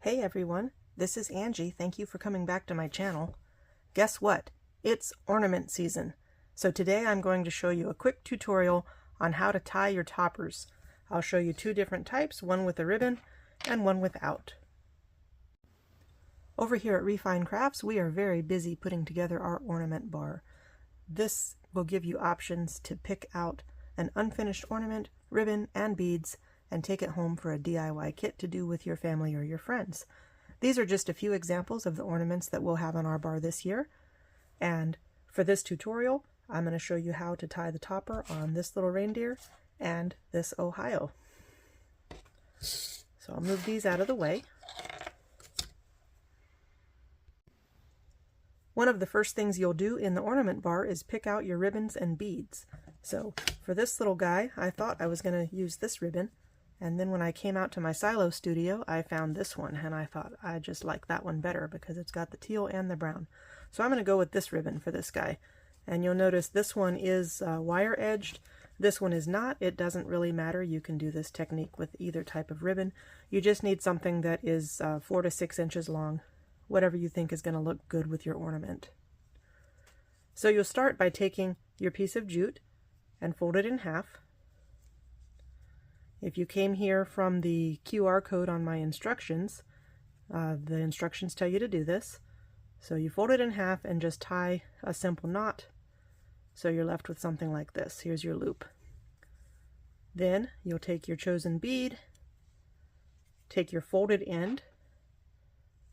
Hey everyone, this is Angie. Thank you for coming back to my channel. Guess what? It's ornament season. So today I'm going to show you a quick tutorial on how to tie your toppers. I'll show you two different types, one with a ribbon and one without. Over here at Refine Crafts, we are very busy putting together our ornament bar. This will give you options to pick out an unfinished ornament, ribbon, and beads and take it home for a DIY kit to do with your family or your friends. These are just a few examples of the ornaments that we'll have on our bar this year. And for this tutorial, I'm going to show you how to tie the topper on this little reindeer and this Ohio. So I'll move these out of the way. One of the first things you'll do in the ornament bar is pick out your ribbons and beads. So for this little guy, I thought I was going to use this ribbon. And then when I came out to my silo studio, I found this one, and I thought I just like that one better because it's got the teal and the brown. So I'm going to go with this ribbon for this guy. And you'll notice this one is wire edged. This one is not. It doesn't really matter. You can do this technique with either type of ribbon. You just need something that is 4 to 6 inches long, whatever you think is going to look good with your ornament. So you'll start by taking your piece of jute and fold it in half. If you came here from the QR code on my instructions, the instructions tell you to do this. So you fold it in half and just tie a simple knot. So you're left with something like this. Here's your loop. Then you'll take your chosen bead, take your folded end,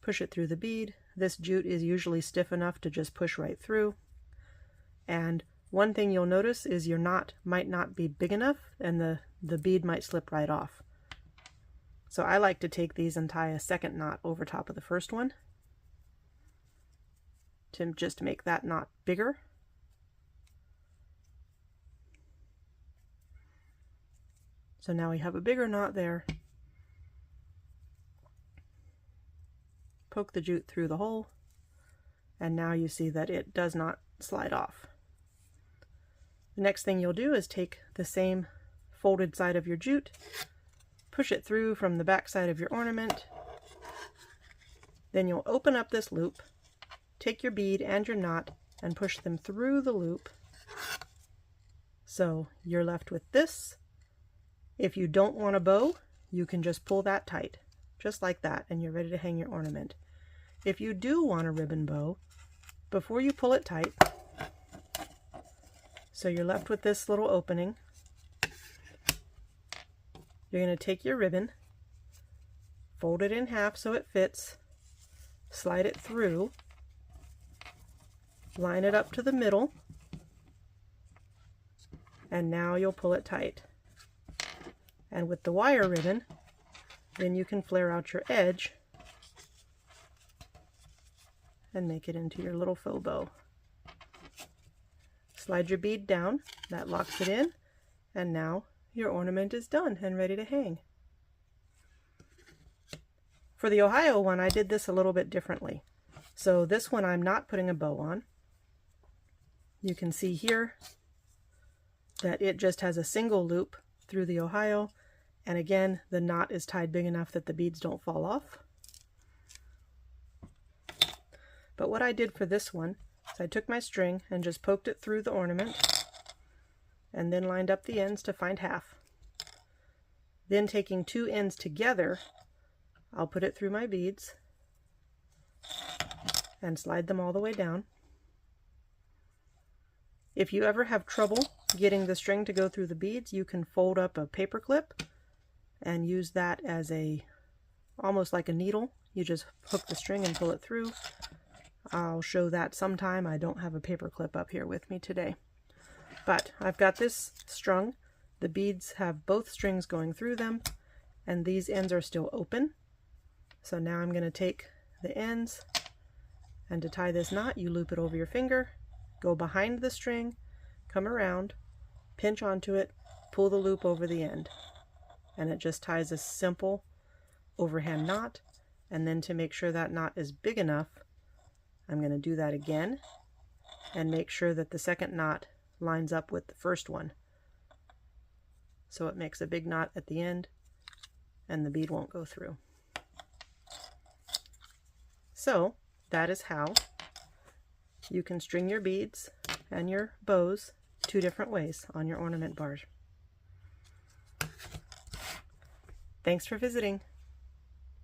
push it through the bead. This jute is usually stiff enough to just push right through. And one thing you'll notice is your knot might not be big enough and the bead might slip right off. So I like to take these and tie a second knot over top of the first one to just make that knot bigger. So now we have a bigger knot there. Poke the jute through the hole, and now you see that it does not slide off. The next thing you'll do is take the same folded side of your jute, push it through from the back side of your ornament. Then you'll open up this loop, take your bead and your knot and push them through the loop. So you're left with this. If you don't want a bow, you can just pull that tight, just like that, and you're ready to hang your ornament. If you do want a ribbon bow, before you pull it tight, so you're left with this little opening, you're going to take your ribbon, fold it in half so it fits, slide it through, line it up to the middle, and now you'll pull it tight. And with the wire ribbon, then you can flare out your edge and make it into your little faux bow. Slide your bead down, that locks it in, and now your ornament is done and ready to hang. For the Ohio one, I did this a little bit differently. So this one I'm not putting a bow on. You can see here that it just has a single loop through the Ohio, and again the knot is tied big enough that the beads don't fall off. But what I did for this one, so I took my string and just poked it through the ornament and then lined up the ends to find half. Then taking two ends together, I'll put it through my beads and slide them all the way down. If you ever have trouble getting the string to go through the beads, you can fold up a paper clip and use that as almost like a needle. You just hook the string and pull it through. I'll show that sometime. I don't have a paper clip up here with me today. But I've got this strung. The beads have both strings going through them, and these ends are still open. So now I'm going to take the ends, and to tie this knot, you loop it over your finger, go behind the string, come around, pinch onto it, pull the loop over the end. And it just ties a simple overhand knot. And then to make sure that knot is big enough, I'm going to do that again and make sure that the second knot lines up with the first one. So it makes a big knot at the end and the bead won't go through. So that is how you can string your beads and your bows 2 different ways on your ornament bars. Thanks for visiting.